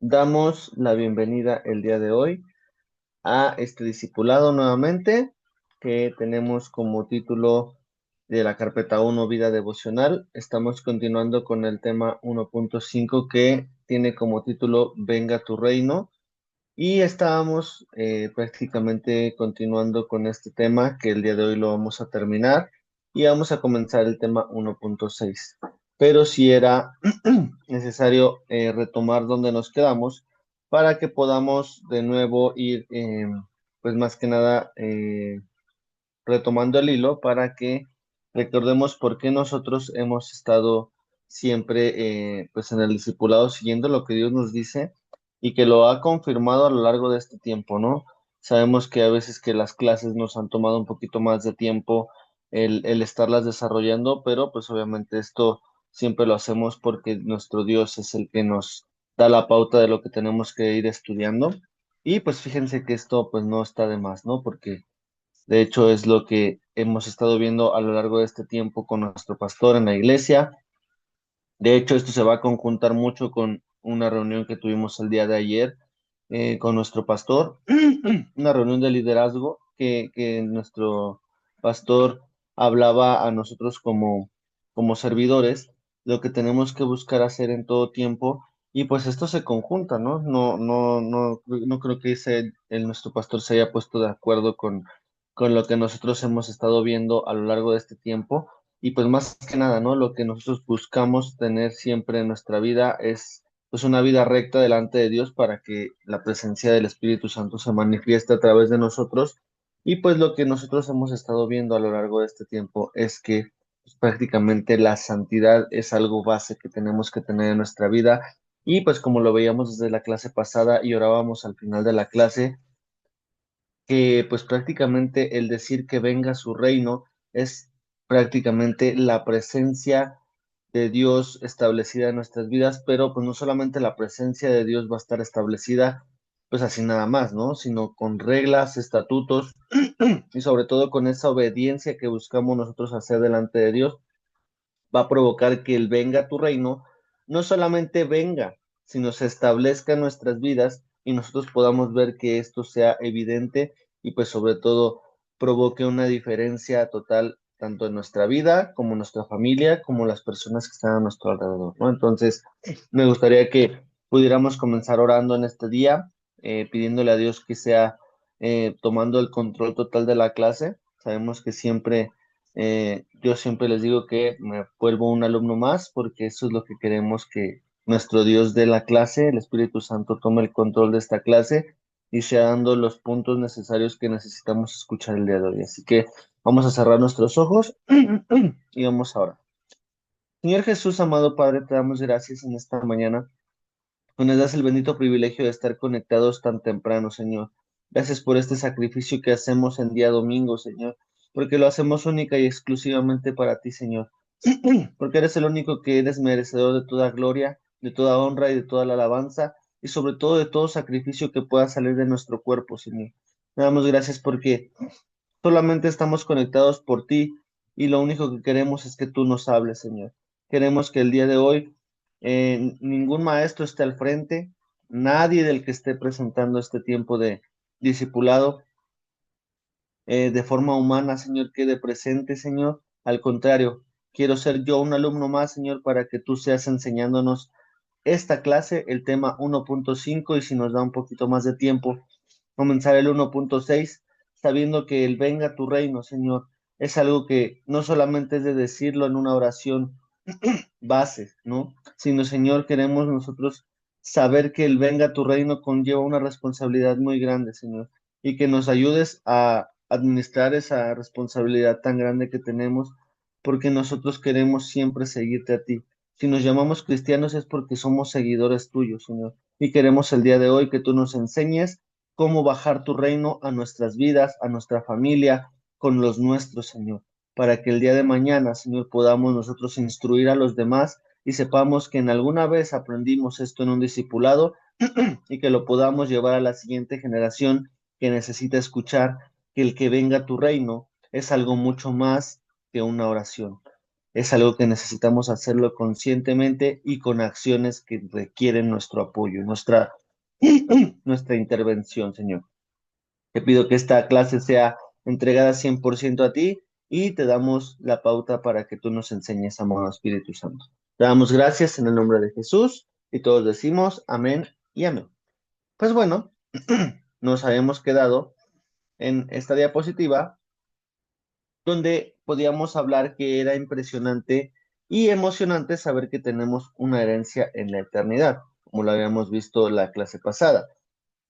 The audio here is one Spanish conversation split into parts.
Damos la bienvenida el día de hoy a este discipulado nuevamente, que tenemos como título de la carpeta uno Vida Devocional. Estamos continuando con el tema 1.5 que tiene como título Venga tu reino. Y estábamos prácticamente continuando con este tema que el día de hoy lo vamos a terminar y vamos a comenzar el tema 1.6. Pero sí era necesario retomar donde nos quedamos para que podamos de nuevo ir, pues más que nada, retomando el hilo para que recordemos por qué nosotros hemos estado siempre pues en el discipulado siguiendo lo que Dios nos dice y que lo ha confirmado a lo largo de este tiempo, ¿no? Sabemos que a veces que las clases nos han tomado un poquito más de tiempo el estarlas desarrollando, pero pues obviamente esto siempre lo hacemos porque nuestro Dios es el que nos da la pauta de lo que tenemos que ir estudiando. Y pues fíjense que esto pues no está de más, ¿no? Porque de hecho, es lo que hemos estado viendo a lo largo de este tiempo con nuestro pastor en la iglesia. De hecho, esto se va a conjuntar mucho con una reunión que tuvimos el día de ayer con nuestro pastor, una reunión de liderazgo que nuestro pastor hablaba a nosotros como servidores, lo que tenemos que buscar hacer en todo tiempo. Y pues esto se conjunta, ¿no? No creo que nuestro pastor se haya puesto de acuerdo con lo que nosotros hemos estado viendo a lo largo de este tiempo. Y pues más que nada, ¿no? Lo que nosotros buscamos tener siempre en nuestra vida es pues una vida recta delante de Dios para que la presencia del Espíritu Santo se manifieste a través de nosotros. Y pues lo que nosotros hemos estado viendo a lo largo de este tiempo es que pues, prácticamente la santidad es algo base que tenemos que tener en nuestra vida. Y pues como lo veíamos desde la clase pasada y orábamos al final de la clase, que pues prácticamente el decir que venga su reino es prácticamente la presencia de Dios establecida en nuestras vidas, pero pues no solamente la presencia de Dios va a estar establecida pues así nada más, ¿no? Sino con reglas, estatutos y sobre todo con esa obediencia que buscamos nosotros hacer delante de Dios va a provocar que el venga tu reino no solamente venga, sino se establezca en nuestras vidas y nosotros podamos ver que esto sea evidente y pues sobre todo provoque una diferencia total tanto en nuestra vida como en nuestra familia, como las personas que están a nuestro alrededor, ¿no? Entonces, me gustaría que pudiéramos comenzar orando en este día, pidiéndole a Dios que sea tomando el control total de la clase. Sabemos que siempre yo siempre les digo que me vuelvo un alumno más porque eso es lo que queremos que nuestro Dios de la clase, el Espíritu Santo, tome el control de esta clase y sea dando los puntos necesarios que necesitamos escuchar el día de hoy. Así que vamos a cerrar nuestros ojos y vamos ahora. Señor Jesús, amado Padre, te damos gracias en esta mañana. Nos das el bendito privilegio de estar conectados tan temprano, Señor. Gracias por este sacrificio que hacemos en día domingo, Señor, porque lo hacemos única y exclusivamente para ti, Señor, porque eres el único que eres merecedor de toda gloria, de toda honra y de toda la alabanza, y sobre todo de todo sacrificio que pueda salir de nuestro cuerpo, Señor. Te damos gracias porque solamente estamos conectados por ti y lo único que queremos es que tú nos hables, Señor. Queremos que el día de hoy ningún maestro esté al frente, nadie del que esté presentando este tiempo de discipulado de forma humana, Señor, quede presente, Señor. Al contrario, quiero ser yo un alumno más, Señor, para que tú seas enseñándonos esta clase, el tema 1.5 y si nos da un poquito más de tiempo, comenzar el 1.6 sabiendo que el venga tu reino, Señor, es algo que no solamente es de decirlo en una oración base, ¿no? Sino, Señor, queremos nosotros saber que el venga tu reino conlleva una responsabilidad muy grande, Señor, y que nos ayudes a administrar esa responsabilidad tan grande que tenemos, porque nosotros queremos siempre seguirte a ti. Si nos llamamos cristianos es porque somos seguidores tuyos, Señor, y queremos el día de hoy que tú nos enseñes cómo bajar tu reino a nuestras vidas, a nuestra familia, con los nuestros, Señor, para que el día de mañana, Señor, podamos nosotros instruir a los demás y sepamos que en alguna vez aprendimos esto en un discipulado y que lo podamos llevar a la siguiente generación que necesita escuchar que el que venga a tu reino es algo mucho más que una oración. es algo que necesitamos hacerlo conscientemente y con acciones que requieren nuestro apoyo, nuestra intervención, Señor. Te pido que esta clase sea entregada 100% a ti y te damos la pauta para que tú nos enseñes, amado Espíritu Santo. Te damos gracias en el nombre de Jesús y todos decimos amén y amén. Pues bueno, nos habíamos quedado en esta diapositiva donde podíamos hablar que era impresionante y emocionante saber que tenemos una herencia en la eternidad, como lo habíamos visto la clase pasada.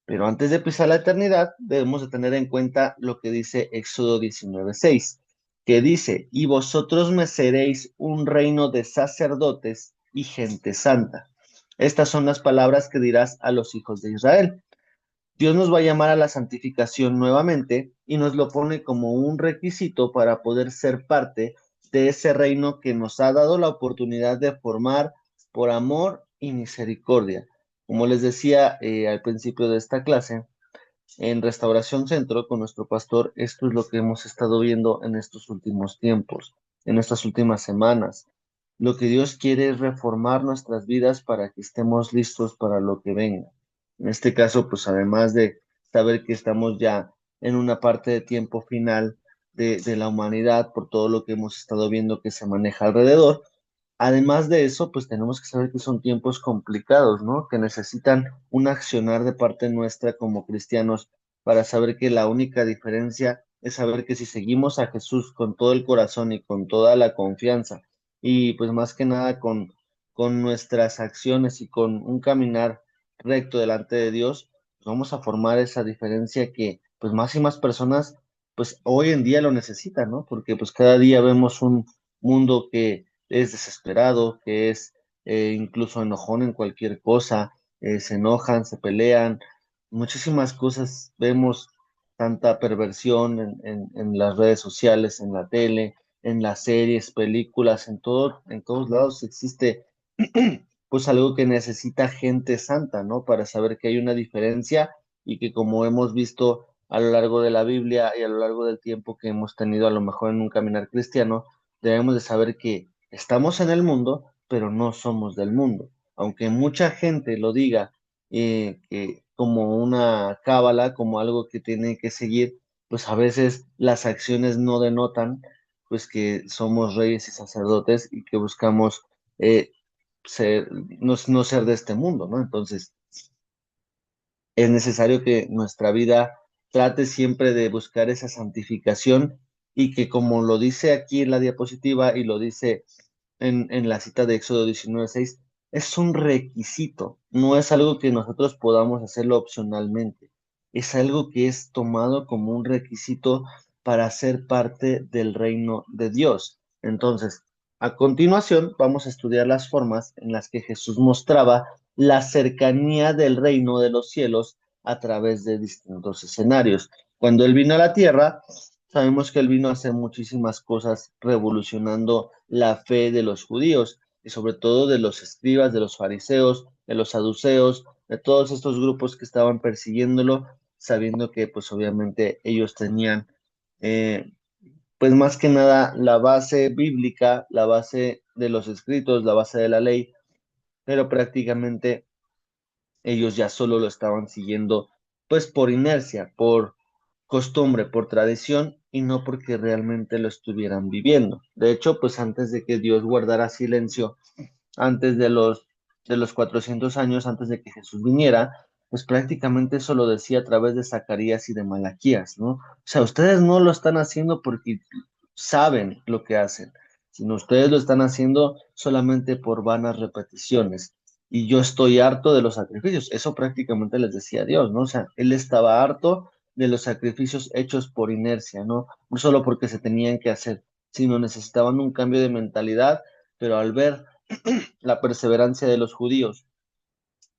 Pero antes de pisar la eternidad, debemos de tener en cuenta lo que dice Éxodo 19:6, que dice, y vosotros me seréis un reino de sacerdotes y gente santa. Estas son las palabras que dirás a los hijos de Israel. Dios nos va a llamar a la santificación nuevamente y nos lo pone como un requisito para poder ser parte de ese reino que nos ha dado la oportunidad de formar por amor y misericordia. Como les decía al principio de esta clase, en Restauración Centro con nuestro pastor, esto es lo que hemos estado viendo en estos últimos tiempos, en estas últimas semanas. Lo que Dios quiere es reformar nuestras vidas para que estemos listos para lo que venga. En este caso, pues además de saber que estamos ya en una parte de tiempo final de la humanidad por todo lo que hemos estado viendo que se maneja alrededor, además de eso, pues tenemos que saber que son tiempos complicados, ¿no? Que necesitan un accionar de parte nuestra como cristianos para saber que la única diferencia es saber que si seguimos a Jesús con todo el corazón y con toda la confianza y pues más que nada con nuestras acciones y con un caminar recto delante de Dios, pues vamos a formar esa diferencia que pues más y más personas pues hoy en día lo necesitan, ¿no? Porque pues cada día vemos un mundo que es desesperado, que es incluso enojón en cualquier cosa, se enojan, se pelean, muchísimas cosas vemos, tanta perversión en las redes sociales, en la tele, en las series, películas, en todos lados existe pues algo que necesita gente santa, ¿no? Para saber que hay una diferencia y que como hemos visto a lo largo de la Biblia y a lo largo del tiempo que hemos tenido a lo mejor en un caminar cristiano, debemos de saber que estamos en el mundo, pero no somos del mundo. Aunque mucha gente lo diga que como una cábala, como algo que tiene que seguir, pues a veces las acciones no denotan pues que somos reyes y sacerdotes y que buscamos eh, no ser de este mundo, ¿no? Entonces, es necesario que nuestra vida trate siempre de buscar esa santificación y que como lo dice aquí en la diapositiva y lo dice en la cita de Éxodo 19:6, es un requisito, no es algo que nosotros podamos hacerlo opcionalmente, es algo que es tomado como un requisito para ser parte del reino de Dios. Entonces, a continuación vamos a estudiar las formas en las que Jesús mostraba la cercanía del reino de los cielos a través de distintos escenarios. Cuando Él vino a la tierra, sabemos que Él vino a hacer muchísimas cosas revolucionando la fe de los judíos y sobre todo de los escribas, de los fariseos, de los saduceos, de todos estos grupos que estaban persiguiéndolo, sabiendo que pues obviamente ellos tenían pues más que nada la base bíblica, la base de los escritos, la base de la ley, pero prácticamente ellos ya solo lo estaban siguiendo pues por inercia, por costumbre, por tradición y no porque realmente lo estuvieran viviendo. De hecho, pues antes de que Dios guardara silencio, antes de los 400 años, antes de que Jesús viniera, pues prácticamente eso lo decía a través de Zacarías y de Malaquías, ¿no? O sea, ustedes no lo están haciendo porque saben lo que hacen, sino ustedes lo están haciendo solamente por vanas repeticiones. Y yo estoy harto de los sacrificios. Eso prácticamente les decía Dios, ¿no? O sea, él estaba harto de los sacrificios hechos por inercia, ¿no? No solo porque se tenían que hacer, sino necesitaban un cambio de mentalidad, pero al ver la perseverancia de los judíos,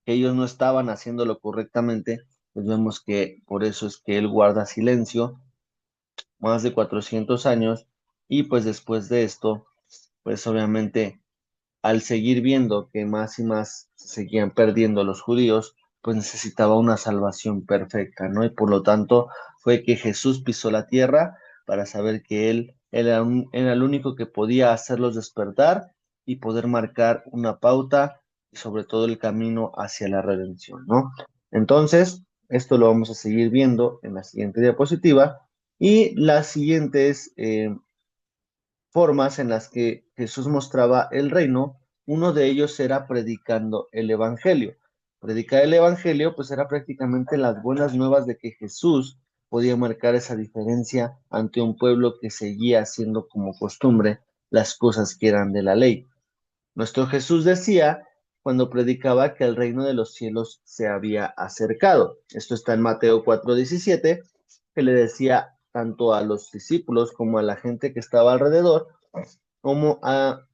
que ellos no estaban haciéndolo correctamente, pues vemos que por eso es que él guarda silencio más de 400 años y pues después de esto, pues obviamente al seguir viendo que más y más se seguían perdiendo los judíos, pues necesitaba una salvación perfecta, ¿no? Y por lo tanto fue que Jesús pisó la tierra para saber que él era el único que podía hacerlos despertar y poder marcar una pauta y sobre todo el camino hacia la redención, ¿no? Entonces, esto lo vamos a seguir viendo en la siguiente diapositiva y las siguientes formas en las que Jesús mostraba el reino, uno de ellos era predicando el Evangelio. Predicar el Evangelio, pues era prácticamente las buenas nuevas de que Jesús podía marcar esa diferencia ante un pueblo que seguía haciendo como costumbre las cosas que eran de la ley. Nuestro Jesús decía cuando predicaba que el reino de los cielos se había acercado. Esto está en Mateo 4:17, que le decía tanto a los discípulos como a la gente que estaba alrededor, como a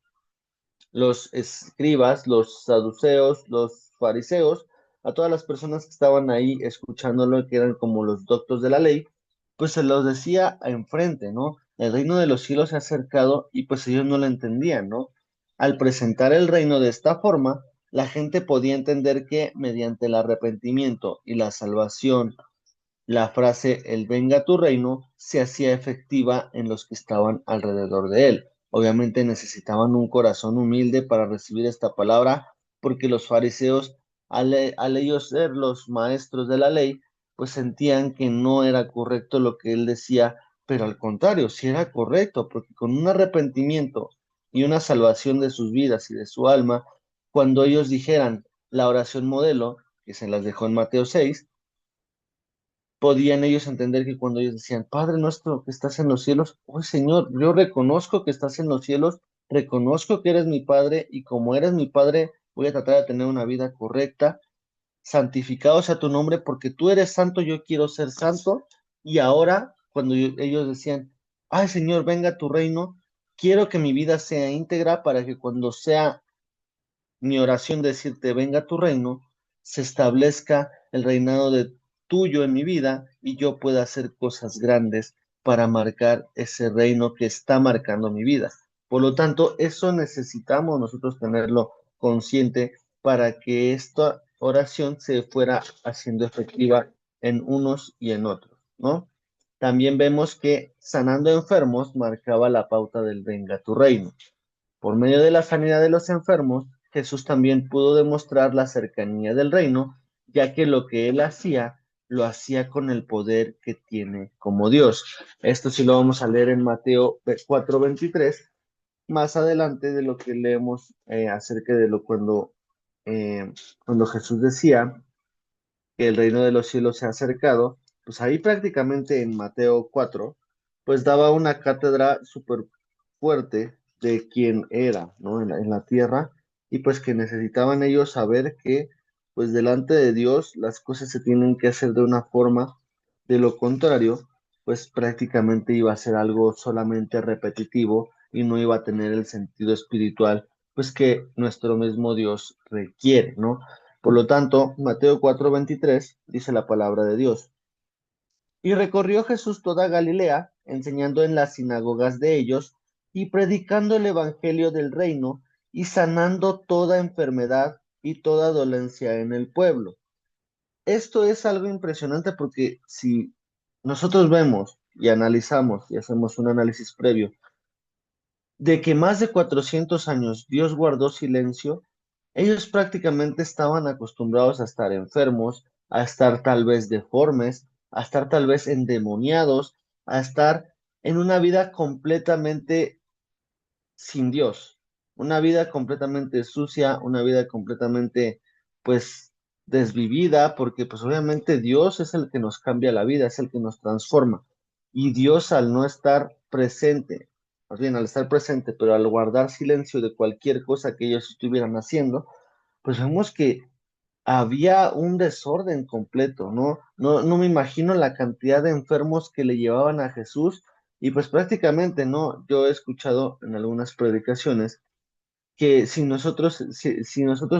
los escribas, los saduceos, los fariseos, a todas las personas que estaban ahí escuchándolo, que eran como los doctos de la ley, pues se los decía enfrente, ¿no? El reino de los cielos se ha acercado y pues ellos no lo entendían, ¿no? Al presentar el reino de esta forma, la gente podía entender que mediante el arrepentimiento y la salvación la frase "el venga tu reino" se hacía efectiva en los que estaban alrededor de él. Obviamente necesitaban un corazón humilde para recibir esta palabra, porque los fariseos, al ellos ser los maestros de la ley, pues sentían que no era correcto lo que él decía, pero al contrario, sí era correcto, porque con un arrepentimiento y una salvación de sus vidas y de su alma, cuando ellos dijeran la oración modelo, que se las dejó en Mateo 6, podían ellos entender que cuando ellos decían, Padre nuestro que estás en los cielos, oh Señor, yo reconozco que estás en los cielos, reconozco que eres mi Padre y como eres mi Padre, voy a tratar de tener una vida correcta, santificado sea tu nombre, porque tú eres santo, yo quiero ser santo. Y ahora, cuando ellos decían, ay Señor, venga tu reino, quiero que mi vida sea íntegra para que cuando sea mi oración decirte, venga tu reino, se establezca el reinado de tuyo en mi vida y yo pueda hacer cosas grandes para marcar ese reino que está marcando mi vida. Por lo tanto, eso necesitamos nosotros tenerlo consciente para que esta oración se fuera haciendo efectiva en unos y en otros, ¿no? También vemos que sanando enfermos marcaba la pauta del venga tu reino. Por medio de la sanidad de los enfermos, Jesús también pudo demostrar la cercanía del reino, ya que lo que él hacía, lo hacía con el poder que tiene como Dios. Esto sí lo vamos a leer en Mateo 4:23, más adelante de lo que leemos acerca de cuando Jesús decía que el reino de los cielos se ha acercado, pues ahí prácticamente en Mateo 4, pues daba una cátedra súper fuerte de quién era, ¿no? En la tierra, y pues que necesitaban ellos saber que, pues delante de Dios, las cosas se tienen que hacer de una forma, de lo contrario, pues prácticamente iba a ser algo solamente repetitivo y no iba a tener el sentido espiritual, pues que nuestro mismo Dios requiere, ¿no? Por lo tanto, Mateo 4:23 dice la palabra de Dios. Y recorrió Jesús toda Galilea, enseñando en las sinagogas de ellos y predicando el evangelio del reino y sanando toda enfermedad y toda dolencia en el pueblo. Esto es algo impresionante porque si nosotros vemos y analizamos y hacemos un análisis previo de que más de 400 años Dios guardó silencio, ellos prácticamente estaban acostumbrados a estar enfermos, a estar tal vez deformes, a estar tal vez endemoniados, a estar en una vida completamente sin Dios, una vida completamente sucia, una vida completamente, pues, desvivida, porque pues obviamente Dios es el que nos cambia la vida, es el que nos transforma. Y Dios al no estar presente, más bien al estar presente, pero al guardar silencio de cualquier cosa que ellos estuvieran haciendo, pues vemos que había un desorden completo, ¿no? No me imagino la cantidad de enfermos que le llevaban a Jesús y pues prácticamente, ¿no? Yo he escuchado en algunas predicaciones que si nosotros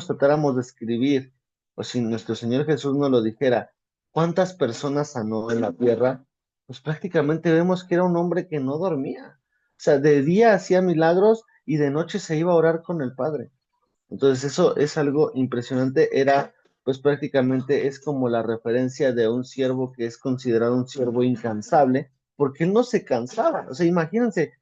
tratáramos de escribir, o si nuestro Señor Jesús nos lo dijera, cuántas personas sanó en la tierra, pues prácticamente vemos que era un hombre que no dormía. O sea, de día hacía milagros y de noche se iba a orar con el Padre. Entonces eso es algo impresionante. Era, pues prácticamente es como la referencia de un siervo que es considerado un siervo incansable, porque él no se cansaba. O sea, imagínense,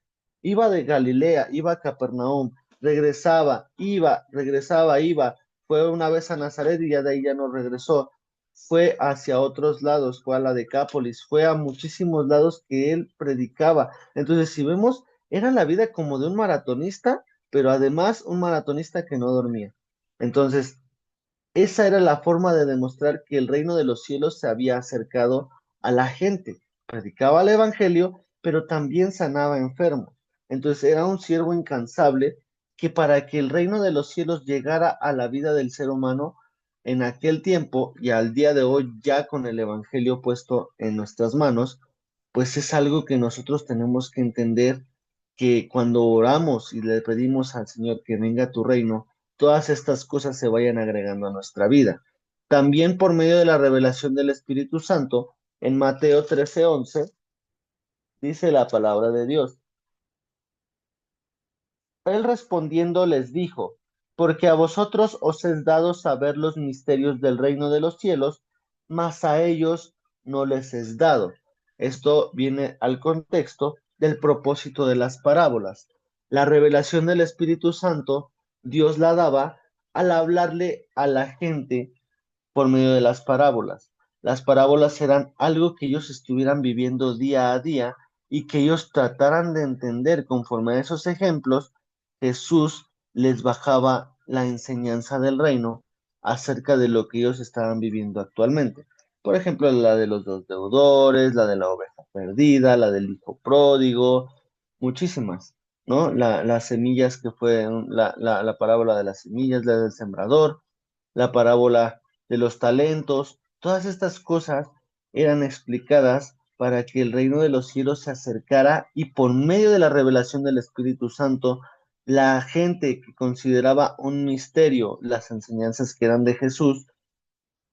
iba de Galilea, iba a Capernaum, regresaba, iba, regresaba, iba, fue una vez a Nazaret y ya de ahí ya no regresó, fue hacia otros lados, fue a la Decápolis, fue a muchísimos lados que él predicaba. Entonces, si vemos, era la vida como de un maratonista, pero además un maratonista que no dormía. Entonces, esa era la forma de demostrar que el reino de los cielos se había acercado a la gente. Predicaba el evangelio, pero también sanaba enfermos. Entonces era un siervo incansable que para que el reino de los cielos llegara a la vida del ser humano en aquel tiempo y al día de hoy ya con el evangelio puesto en nuestras manos, pues es algo que nosotros tenemos que entender que cuando oramos y le pedimos al Señor que venga a tu reino, todas estas cosas se vayan agregando a nuestra vida. También por medio de la revelación del Espíritu Santo, en Mateo 13:11, dice la palabra de Dios. Él respondiendo les dijo, porque a vosotros os es dado saber los misterios del reino de los cielos, mas a ellos no les es dado. Esto viene al contexto del propósito de las parábolas. La revelación del Espíritu Santo, Dios la daba al hablarle a la gente por medio de las parábolas. Las parábolas eran algo que ellos estuvieran viviendo día a día y que ellos trataran de entender conforme a esos ejemplos. Jesús les bajaba la enseñanza del reino acerca de lo que ellos estaban viviendo actualmente. Por ejemplo, la de los dos deudores, la de la oveja perdida, la del hijo pródigo, muchísimas, ¿no? Las semillas que fue la parábola de las semillas, la del sembrador, la parábola de los talentos, todas estas cosas eran explicadas para que el reino de los cielos se acercara y por medio de la revelación del Espíritu Santo, la gente que consideraba un misterio las enseñanzas que eran de Jesús,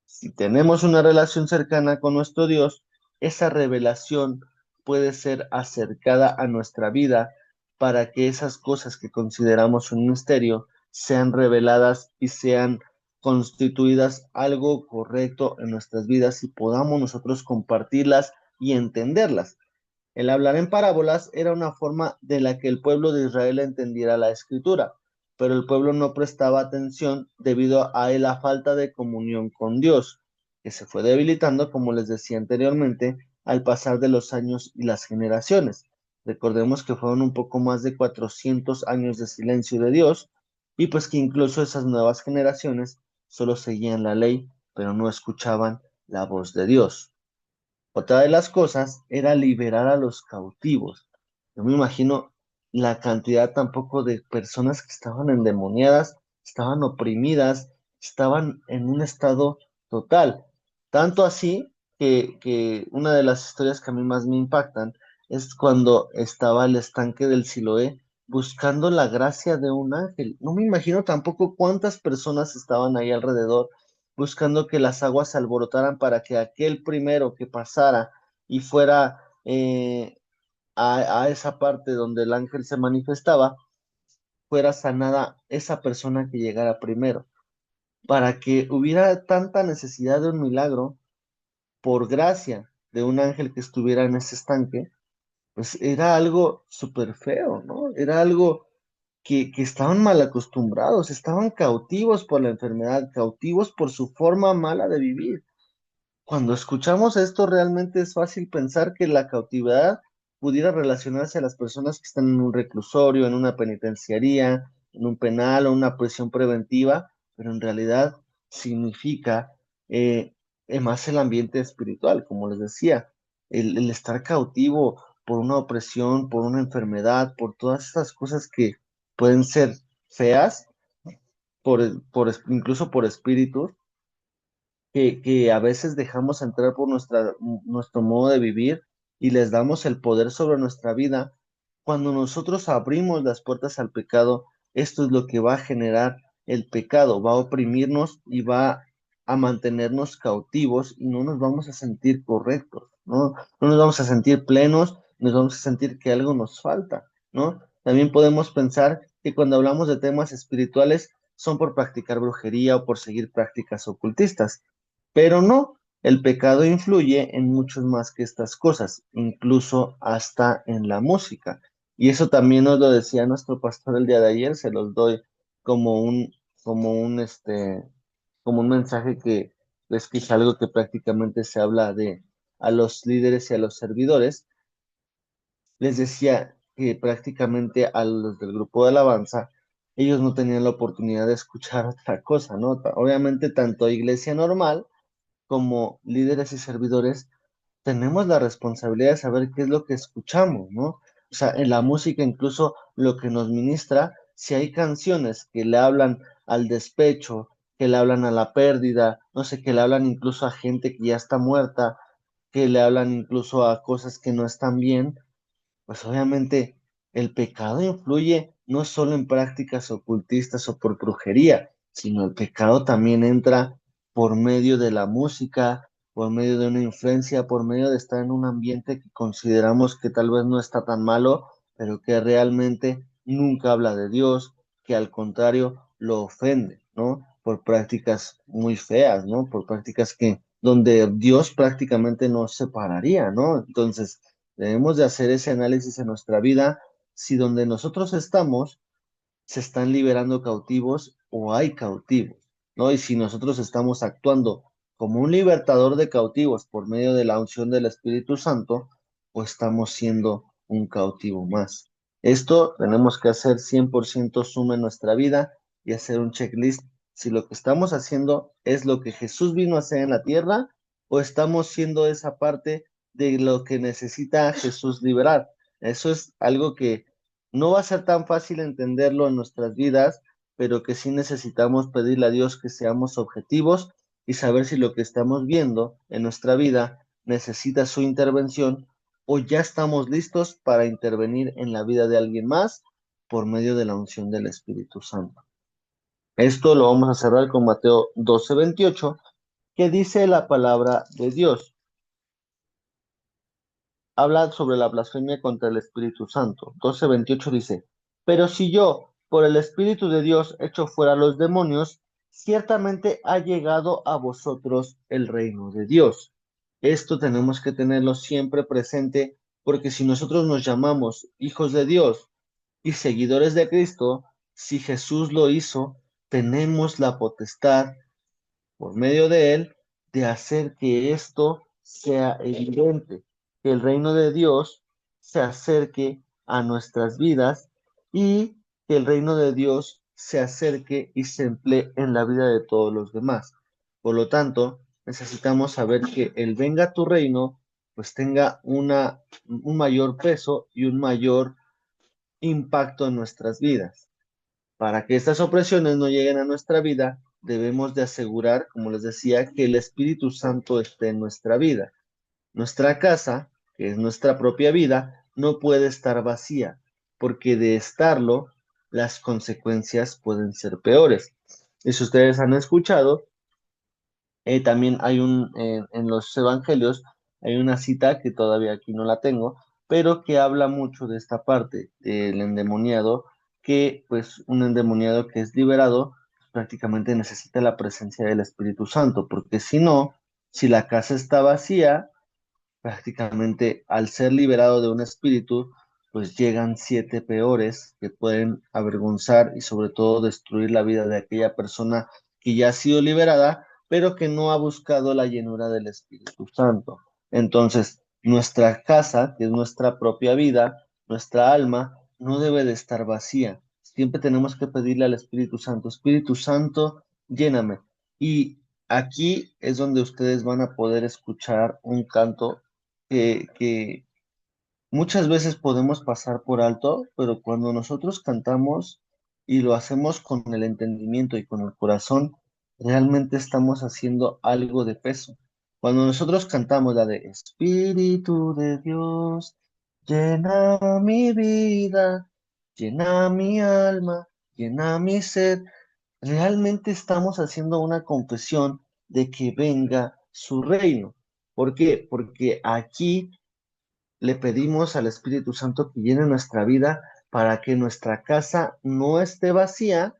si tenemos una relación cercana con nuestro Dios, esa revelación puede ser acercada a nuestra vida para que esas cosas que consideramos un misterio sean reveladas y sean constituidas algo correcto en nuestras vidas y podamos nosotros compartirlas y entenderlas. El hablar en parábolas era una forma de la que el pueblo de Israel entendiera la escritura, pero el pueblo no prestaba atención debido a la falta de comunión con Dios, que se fue debilitando, como les decía anteriormente, al pasar de los años y las generaciones. Recordemos que fueron un poco más de 400 años de silencio de Dios y pues que incluso esas nuevas generaciones solo seguían la ley, pero no escuchaban la voz de Dios. Otra de las cosas era liberar a los cautivos. Yo me imagino la cantidad tampoco de personas que estaban endemoniadas, estaban oprimidas, estaban en un estado total. Tanto así que una de las historias que a mí más me impactan es cuando estaba el estanque del Siloé buscando la gracia de un ángel. No me imagino tampoco cuántas personas estaban ahí alrededor buscando que las aguas se alborotaran para que aquel primero que pasara y fuera a esa parte donde el ángel se manifestaba, fuera sanada esa persona que llegara primero. Para que hubiera tanta necesidad de un milagro, por gracia de un ángel que estuviera en ese estanque, pues era algo súper feo, ¿no? Era algo que estaban mal acostumbrados, estaban cautivos por la enfermedad, cautivos por su forma mala de vivir. Cuando escuchamos esto, realmente es fácil pensar que la cautividad pudiera relacionarse a las personas que están en un reclusorio, en una penitenciaría, en un penal o una prisión preventiva, pero en realidad significa eh, más el ambiente espiritual, como les decía, el estar cautivo por una opresión, por una enfermedad, por todas estas cosas que pueden ser feas, incluso por espíritus que a veces dejamos entrar por nuestro modo de vivir y les damos el poder sobre nuestra vida. Cuando nosotros abrimos las puertas al pecado, esto es lo que va a generar el pecado, va a oprimirnos y va a mantenernos cautivos y no nos vamos a sentir correctos, ¿no? No nos vamos a sentir plenos, nos vamos a sentir que algo nos falta, ¿no? También podemos pensar que cuando hablamos de temas espirituales son por practicar brujería o por seguir prácticas ocultistas. Pero no, el pecado influye en muchos más que estas cosas, incluso hasta en la música. Y eso también nos lo decía nuestro pastor el día de ayer, se los doy como como un, como un mensaje que es quizá algo que prácticamente se habla de a los líderes y a los servidores. Les decía que prácticamente a los del grupo de alabanza, ellos no tenían la oportunidad de escuchar otra cosa, ¿no? Obviamente, tanto iglesia normal como líderes y servidores tenemos la responsabilidad de saber qué es lo que escuchamos, ¿no? O sea, en la música incluso lo que nos ministra, si hay canciones que le hablan al despecho, que le hablan a la pérdida, no sé, que le hablan incluso a gente que ya está muerta, que le hablan incluso a cosas que no están bien, pues obviamente el pecado influye no solo en prácticas ocultistas o por brujería, sino el pecado también entra por medio de la música, por medio de una influencia, por medio de estar en un ambiente que consideramos que tal vez no está tan malo, pero que realmente nunca habla de Dios, que al contrario lo ofende, ¿no? Por prácticas muy feas, ¿no? Por prácticas que donde Dios prácticamente nos separaría, ¿no? Entonces, debemos de hacer ese análisis en nuestra vida, si donde nosotros estamos se están liberando cautivos o hay cautivos, ¿no? Y si nosotros estamos actuando como un libertador de cautivos por medio de la unción del Espíritu Santo, o estamos siendo un cautivo más. Esto tenemos que hacer 100% suma en nuestra vida y hacer un checklist si lo que estamos haciendo es lo que Jesús vino a hacer en la tierra o estamos siendo esa parte de lo que necesita Jesús liberar. Eso es algo que no va a ser tan fácil entenderlo en nuestras vidas, pero que sí necesitamos pedirle a Dios que seamos objetivos y saber si lo que estamos viendo en nuestra vida necesita su intervención o ya estamos listos para intervenir en la vida de alguien más por medio de la unción del Espíritu Santo. Esto lo vamos a cerrar con Mateo 12:28, que dice la palabra de Dios. Habla sobre la blasfemia contra el Espíritu Santo. 12:28 dice, pero si yo, por el Espíritu de Dios, echo fuera los demonios, ciertamente ha llegado a vosotros el reino de Dios. Esto tenemos que tenerlo siempre presente, porque si nosotros nos llamamos hijos de Dios y seguidores de Cristo, si Jesús lo hizo, tenemos la potestad por medio de él, de hacer que esto sea evidente, que el reino de Dios se acerque a nuestras vidas y que el reino de Dios se acerque y se emplee en la vida de todos los demás. Por lo tanto, necesitamos saber que el venga a tu reino, pues tenga un mayor peso y un mayor impacto en nuestras vidas. Para que estas opresiones no lleguen a nuestra vida, debemos de asegurar, como les decía, que el Espíritu Santo esté en nuestra vida. Nuestra casa, que es nuestra propia vida, no puede estar vacía, porque de estarlo, las consecuencias pueden ser peores. Y si ustedes han escuchado, también hay en los evangelios, hay una cita que todavía aquí no la tengo, pero que habla mucho de esta parte del endemoniado, que pues un endemoniado que es liberado prácticamente necesita la presencia del Espíritu Santo, porque si no, si la casa está vacía, prácticamente al ser liberado de un espíritu, pues llegan siete peores que pueden avergonzar y sobre todo destruir la vida de aquella persona que ya ha sido liberada, pero que no ha buscado la llenura del Espíritu Santo. Entonces, nuestra casa, que es nuestra propia vida, nuestra alma, no debe de estar vacía. Siempre tenemos que pedirle al Espíritu Santo, lléname. Y aquí es donde ustedes van a poder escuchar un canto que muchas veces podemos pasar por alto, pero cuando nosotros cantamos y lo hacemos con el entendimiento y con el corazón, realmente estamos haciendo algo de peso. Cuando nosotros cantamos la de Espíritu de Dios, llena mi vida, llena mi alma, llena mi ser, realmente estamos haciendo una confesión de que venga su reino. ¿Por qué? Porque aquí le pedimos al Espíritu Santo que llene nuestra vida para que nuestra casa no esté vacía,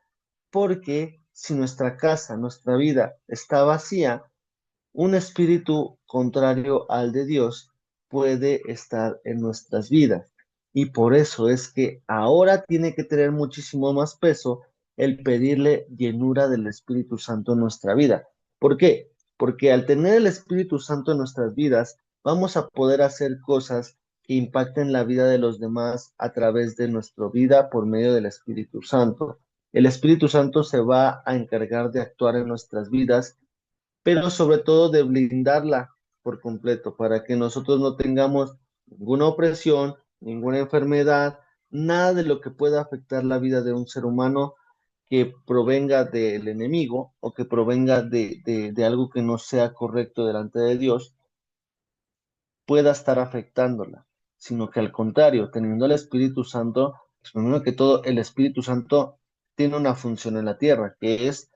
porque si nuestra casa, nuestra vida está vacía, un espíritu contrario al de Dios puede estar en nuestras vidas. Y por eso es que ahora tiene que tener muchísimo más peso el pedirle llenura del Espíritu Santo en nuestra vida. ¿Por qué? Porque al tener el Espíritu Santo en nuestras vidas, vamos a poder hacer cosas que impacten la vida de los demás a través de nuestra vida por medio del Espíritu Santo. El Espíritu Santo se va a encargar de actuar en nuestras vidas, pero sobre todo de blindarla por completo para que nosotros no tengamos ninguna opresión, ninguna enfermedad, nada de lo que pueda afectar la vida de un ser humano que provenga del enemigo o que provenga de algo que no sea correcto delante de Dios, pueda estar afectándola, sino que al contrario, teniendo el Espíritu Santo, pues primero que todo, el Espíritu Santo tiene una función en la tierra, que es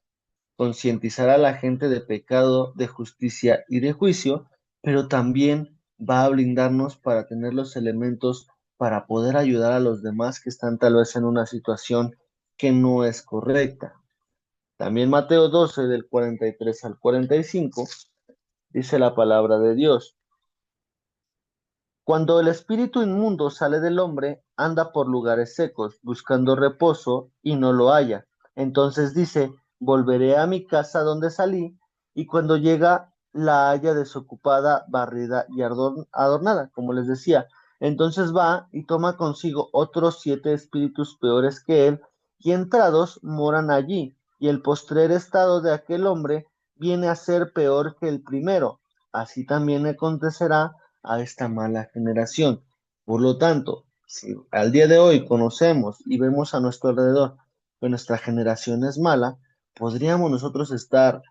concientizar a la gente de pecado, de justicia y de juicio, pero también va a blindarnos para tener los elementos para poder ayudar a los demás que están tal vez en una situación que no es correcta. También Mateo 12, del 43 al 45, dice la palabra de Dios. Cuando el espíritu inmundo sale del hombre, anda por lugares secos, buscando reposo, y no lo halla. Entonces dice, volveré a mi casa donde salí, y cuando llega la halla desocupada, barrida y adornada, como les decía. Entonces va y toma consigo otros 7 espíritus peores que él, y entrados moran allí, y el postrer estado de aquel hombre viene a ser peor que el primero. Así también acontecerá a esta mala generación. Por lo tanto, si al día de hoy conocemos y vemos a nuestro alrededor que nuestra generación es mala, podríamos nosotros estar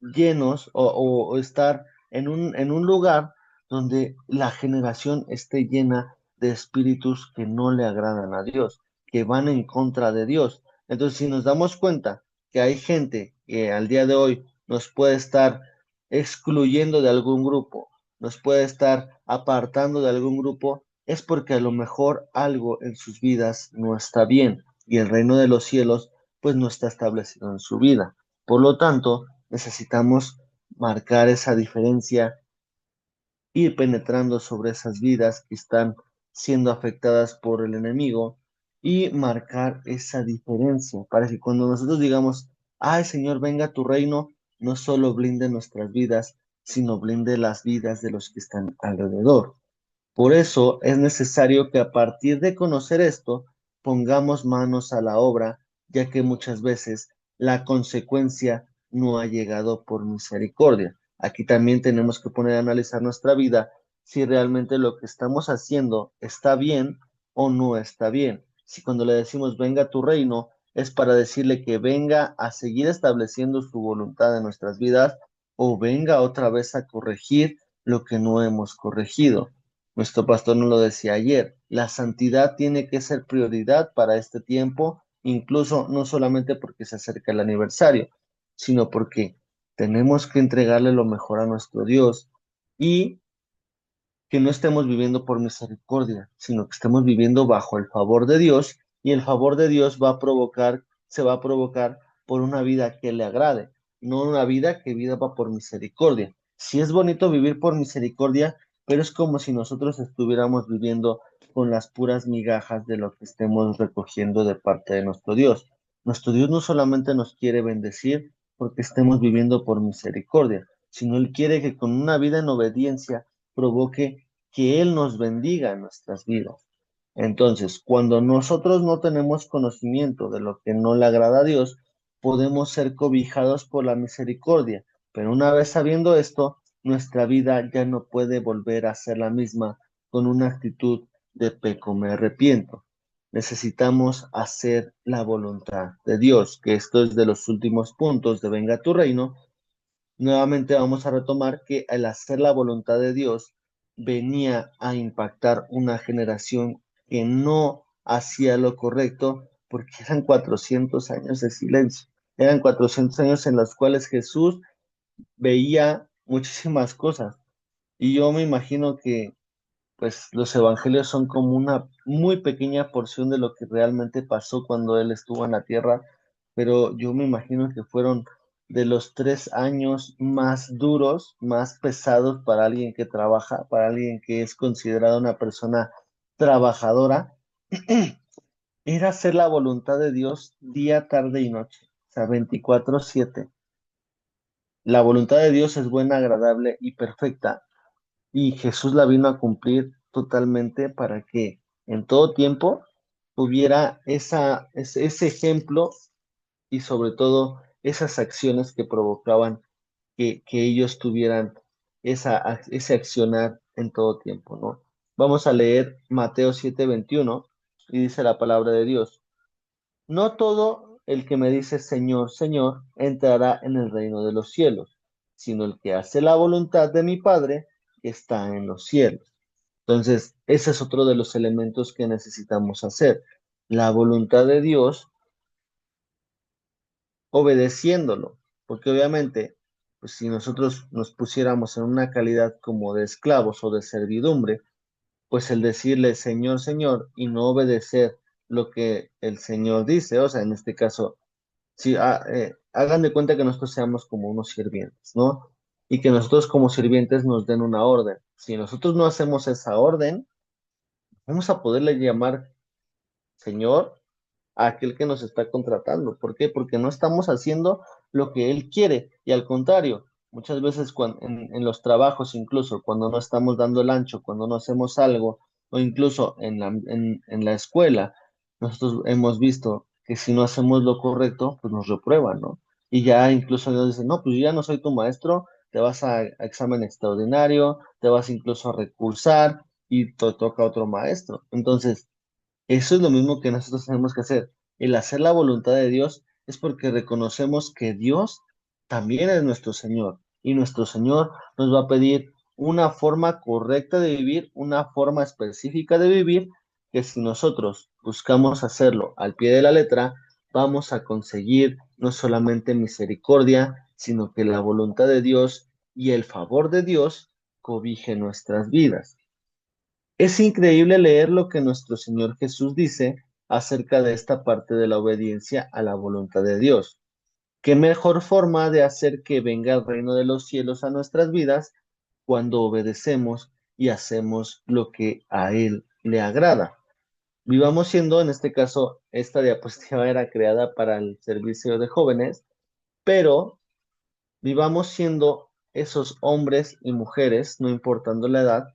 llenos o estar en un lugar donde la generación esté llena de espíritus que no le agradan a Dios, que van en contra de Dios. Entonces, si nos damos cuenta que hay gente que al día de hoy nos puede estar excluyendo de algún grupo, nos puede estar apartando de algún grupo, es porque a lo mejor algo en sus vidas no está bien y el reino de los cielos pues no está establecido en su vida. Por lo tanto, necesitamos marcar esa diferencia, ir penetrando sobre esas vidas que están siendo afectadas por el enemigo y marcar esa diferencia para que cuando nosotros digamos, ay Señor, venga tu reino, no solo blinde nuestras vidas, sino blinde las vidas de los que están alrededor. Por eso es necesario que a partir de conocer esto, pongamos manos a la obra, ya que muchas veces la consecuencia no ha llegado por misericordia. Aquí también tenemos que poner a analizar nuestra vida si realmente lo que estamos haciendo está bien o no está bien. Si cuando le decimos venga tu reino, es para decirle que venga a seguir estableciendo su voluntad en nuestras vidas o venga otra vez a corregir lo que no hemos corregido. Nuestro pastor nos lo decía ayer, la santidad tiene que ser prioridad para este tiempo, incluso no solamente porque se acerca el aniversario, sino porque tenemos que entregarle lo mejor a nuestro Dios y que no estemos viviendo por misericordia, sino que estemos viviendo bajo el favor de Dios y el favor de Dios va a provocar, se va a provocar por una vida que le agrade, no una vida que viva por misericordia. Sí es bonito vivir por misericordia, pero es como si nosotros estuviéramos viviendo con las puras migajas de lo que estemos recogiendo de parte de nuestro Dios. Nuestro Dios no solamente nos quiere bendecir porque estemos viviendo por misericordia, sino Él quiere que con una vida en obediencia provoque que Él nos bendiga en nuestras vidas. Entonces, cuando nosotros no tenemos conocimiento de lo que no le agrada a Dios, podemos ser cobijados por la misericordia, pero una vez sabiendo esto, nuestra vida ya no puede volver a ser la misma con una actitud de peco, me arrepiento. Necesitamos hacer la voluntad de Dios, que esto es de los últimos puntos de Venga tu Reino. Nuevamente vamos a retomar que al hacer la voluntad de Dios venía a impactar una generación que no hacía lo correcto porque eran 400 años de silencio. Eran 400 años en los cuales Jesús veía muchísimas cosas. Y yo me imagino que pues los evangelios son como una muy pequeña porción de lo que realmente pasó cuando él estuvo en la tierra, pero yo me imagino que fueron de los 3 años más duros, más pesados para alguien que trabaja, para alguien que es considerado una persona trabajadora, Era hacer la voluntad de Dios día, tarde y noche, o sea, 24/7. La voluntad de Dios es buena, agradable y perfecta, y Jesús la vino a cumplir totalmente para que en todo tiempo tuviera ese ejemplo y sobre todo esas acciones que provocaban que ellos tuvieran ese accionar en todo tiempo, ¿no? Vamos a leer Mateo 7:21 y dice la palabra de Dios: no todo el que me dice Señor, Señor, entrará en el reino de los cielos, sino el que hace la voluntad de mi Padre que está en los cielos. Entonces, ese es otro de los elementos que necesitamos hacer. La voluntad de Dios obedeciéndolo, porque obviamente, pues si nosotros nos pusiéramos en una calidad como de esclavos o de servidumbre, pues el decirle Señor, Señor y no obedecer lo que el Señor dice, o sea, en este caso, si hagan de cuenta que nosotros seamos como unos sirvientes, ¿no? Y que nosotros como sirvientes nos den una orden. Si nosotros no hacemos esa orden, vamos a poderle llamar Señor a aquel que nos está contratando. ¿Por qué? Porque no estamos haciendo lo que él quiere y al contrario, muchas veces en los trabajos, incluso cuando no estamos dando el ancho, cuando no hacemos algo o incluso en la escuela, nosotros hemos visto que si no hacemos lo correcto, pues nos reprueban, ¿no? Y ya incluso nos dicen, no, pues yo ya no soy tu maestro, te vas a examen extraordinario, te vas incluso a recursar y te toca otro maestro. Entonces, eso es lo mismo que nosotros tenemos que hacer. El hacer la voluntad de Dios es porque reconocemos que Dios también es nuestro Señor y nuestro Señor nos va a pedir una forma correcta de vivir, una forma específica de vivir, que si nosotros buscamos hacerlo al pie de la letra, vamos a conseguir no solamente misericordia, sino que la voluntad de Dios y el favor de Dios cobije nuestras vidas. Es increíble leer lo que nuestro Señor Jesús dice acerca de esta parte de la obediencia a la voluntad de Dios. ¿Qué mejor forma de hacer que venga el reino de los cielos a nuestras vidas cuando obedecemos y hacemos lo que a Él le agrada? Vivamos siendo, en este caso, esta diapositiva era creada para el servicio de jóvenes, pero vivamos siendo esos hombres y mujeres, no importando la edad,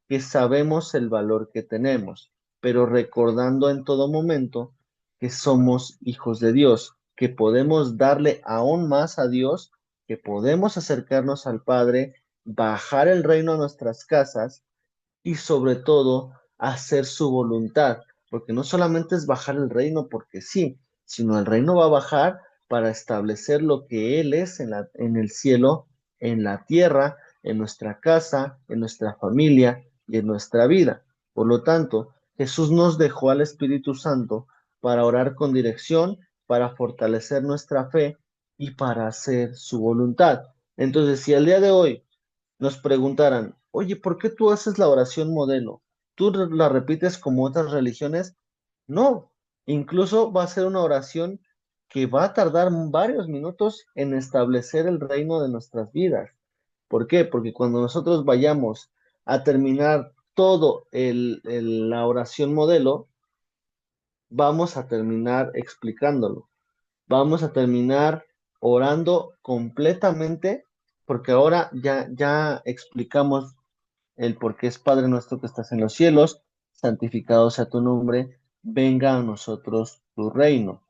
que sabemos el valor que tenemos, pero recordando en todo momento que somos hijos de Dios, que podemos darle aún más a Dios, que podemos acercarnos al Padre, bajar el reino a nuestras casas y sobre todo hacer su voluntad, porque no solamente es bajar el reino porque sí, sino el reino va a bajar para establecer lo que Él es en el cielo, en la tierra, en nuestra casa, en nuestra familia y en nuestra vida. Por lo tanto, Jesús nos dejó al Espíritu Santo para orar con dirección, para fortalecer nuestra fe y para hacer su voluntad. Entonces, si al día de hoy nos preguntaran, oye, ¿por qué tú haces la oración modelo? ¿Tú la repites como otras religiones? No, incluso va a ser una oración que va a tardar varios minutos en establecer el reino de nuestras vidas. ¿Por qué? Porque cuando nosotros vayamos a terminar todo la oración modelo, vamos a terminar explicándolo. Vamos a terminar orando completamente, porque ahora ya explicamos el por qué es Padre nuestro que estás en los cielos, santificado sea tu nombre, venga a nosotros tu reino.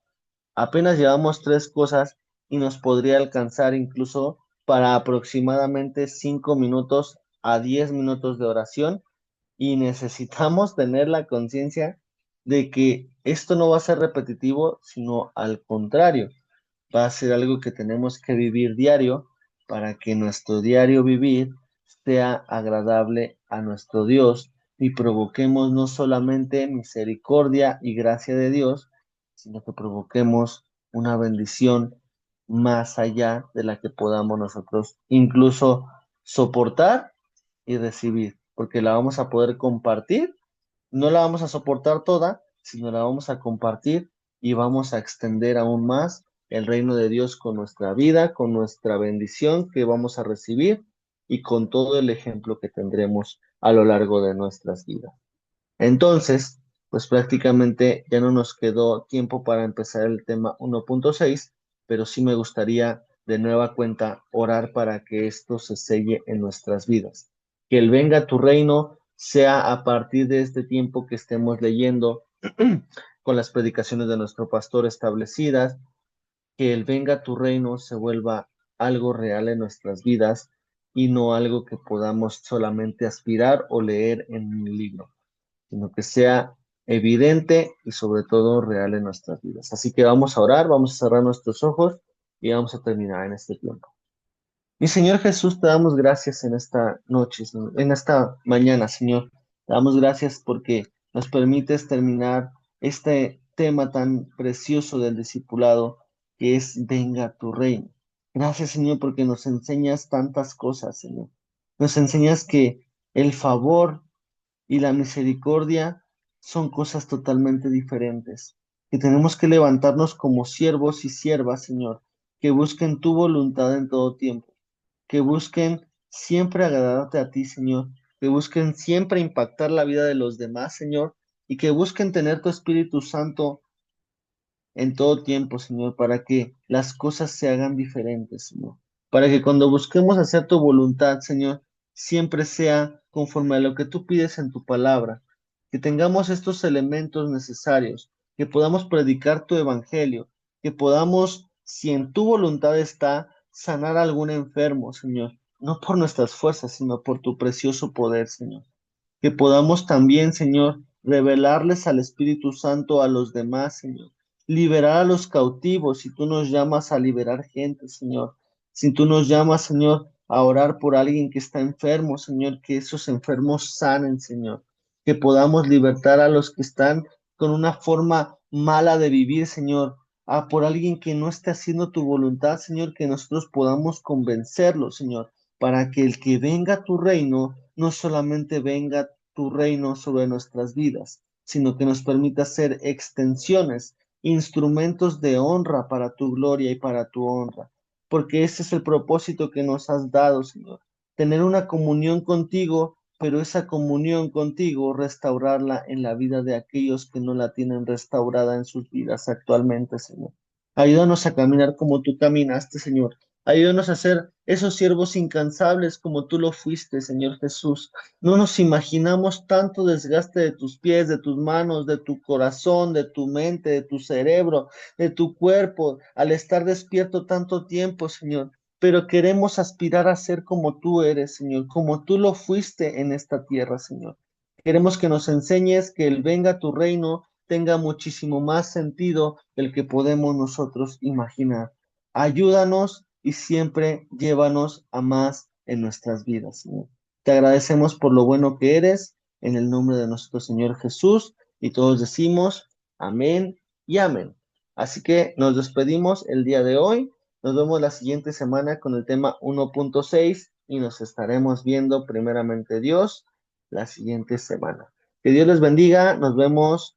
Apenas llevamos tres cosas y nos podría alcanzar incluso para aproximadamente 5 minutos a 10 minutos de oración y necesitamos tener la conciencia de que esto no va a ser repetitivo, sino al contrario, va a ser algo que tenemos que vivir diario para que nuestro diario vivir sea agradable a nuestro Dios y provoquemos no solamente misericordia y gracia de Dios, sino que provoquemos una bendición más allá de la que podamos nosotros incluso soportar y recibir, porque la vamos a poder compartir, no la vamos a soportar toda, sino la vamos a compartir y vamos a extender aún más el reino de Dios con nuestra vida, con nuestra bendición que vamos a recibir y con todo el ejemplo que tendremos a lo largo de nuestras vidas. Entonces, pues prácticamente ya no nos quedó tiempo para empezar el tema 1.6, pero sí me gustaría de nueva cuenta orar para que esto se selle en nuestras vidas. Que el venga a tu reino sea a partir de este tiempo que estemos leyendo con las predicaciones de nuestro pastor establecidas, que el venga a tu reino se vuelva algo real en nuestras vidas y no algo que podamos solamente aspirar o leer en un libro, sino que sea evidente y sobre todo real en nuestras vidas. Así que vamos a orar, vamos a cerrar nuestros ojos y vamos a terminar en este tiempo. Mi Señor Jesús, te damos gracias en esta noche, en esta mañana, Señor. Te damos gracias porque nos permites terminar este tema tan precioso del discipulado que es venga tu reino. Gracias, Señor, porque nos enseñas tantas cosas, Señor. Nos enseñas que el favor y la misericordia son cosas totalmente diferentes, que tenemos que levantarnos como siervos y siervas, Señor, que busquen tu voluntad en todo tiempo, que busquen siempre agradarte a ti, Señor, que busquen siempre impactar la vida de los demás, Señor, y que busquen tener tu Espíritu Santo en todo tiempo, Señor, para que las cosas se hagan diferentes, Señor. Para que cuando busquemos hacer tu voluntad, Señor, siempre sea conforme a lo que tú pides en tu palabra. Que tengamos estos elementos necesarios, que podamos predicar tu evangelio, que podamos, si en tu voluntad está, sanar a algún enfermo, Señor. No por nuestras fuerzas, sino por tu precioso poder, Señor. Que podamos también, Señor, revelarles al Espíritu Santo a los demás, Señor. Liberar a los cautivos, si tú nos llamas a liberar gente, Señor. Si tú nos llamas, Señor, a orar por alguien que está enfermo, Señor, que esos enfermos sanen, Señor. Que podamos libertar a los que están con una forma mala de vivir, Señor. A por alguien que no esté haciendo tu voluntad, Señor, que nosotros podamos convencerlo, Señor, para que el que venga a tu reino no solamente venga tu reino sobre nuestras vidas, sino que nos permita ser extensiones, instrumentos de honra para tu gloria y para tu honra, porque ese es el propósito que nos has dado, Señor, tener una comunión contigo, pero esa comunión contigo restaurarla en la vida de aquellos que no la tienen restaurada en sus vidas actualmente, Señor. Ayúdanos a caminar como tú caminaste, Señor. Ayúdanos a ser esos siervos incansables como tú lo fuiste, Señor Jesús. No nos imaginamos tanto desgaste de tus pies, de tus manos, de tu corazón, de tu mente, de tu cerebro, de tu cuerpo, al estar despierto tanto tiempo, Señor. Pero queremos aspirar a ser como tú eres, Señor, como tú lo fuiste en esta tierra, Señor. Queremos que nos enseñes que el venga a tu reino tenga muchísimo más sentido del que podemos nosotros imaginar. Ayúdanos y siempre llévanos a más en nuestras vidas, Señor. Te agradecemos por lo bueno que eres, en el nombre de nuestro Señor Jesús, y todos decimos amén y amén. Así que nos despedimos el día de hoy. Nos vemos la siguiente semana con el tema 1.6 y nos estaremos viendo primeramente Dios la siguiente semana. Que Dios les bendiga. Nos vemos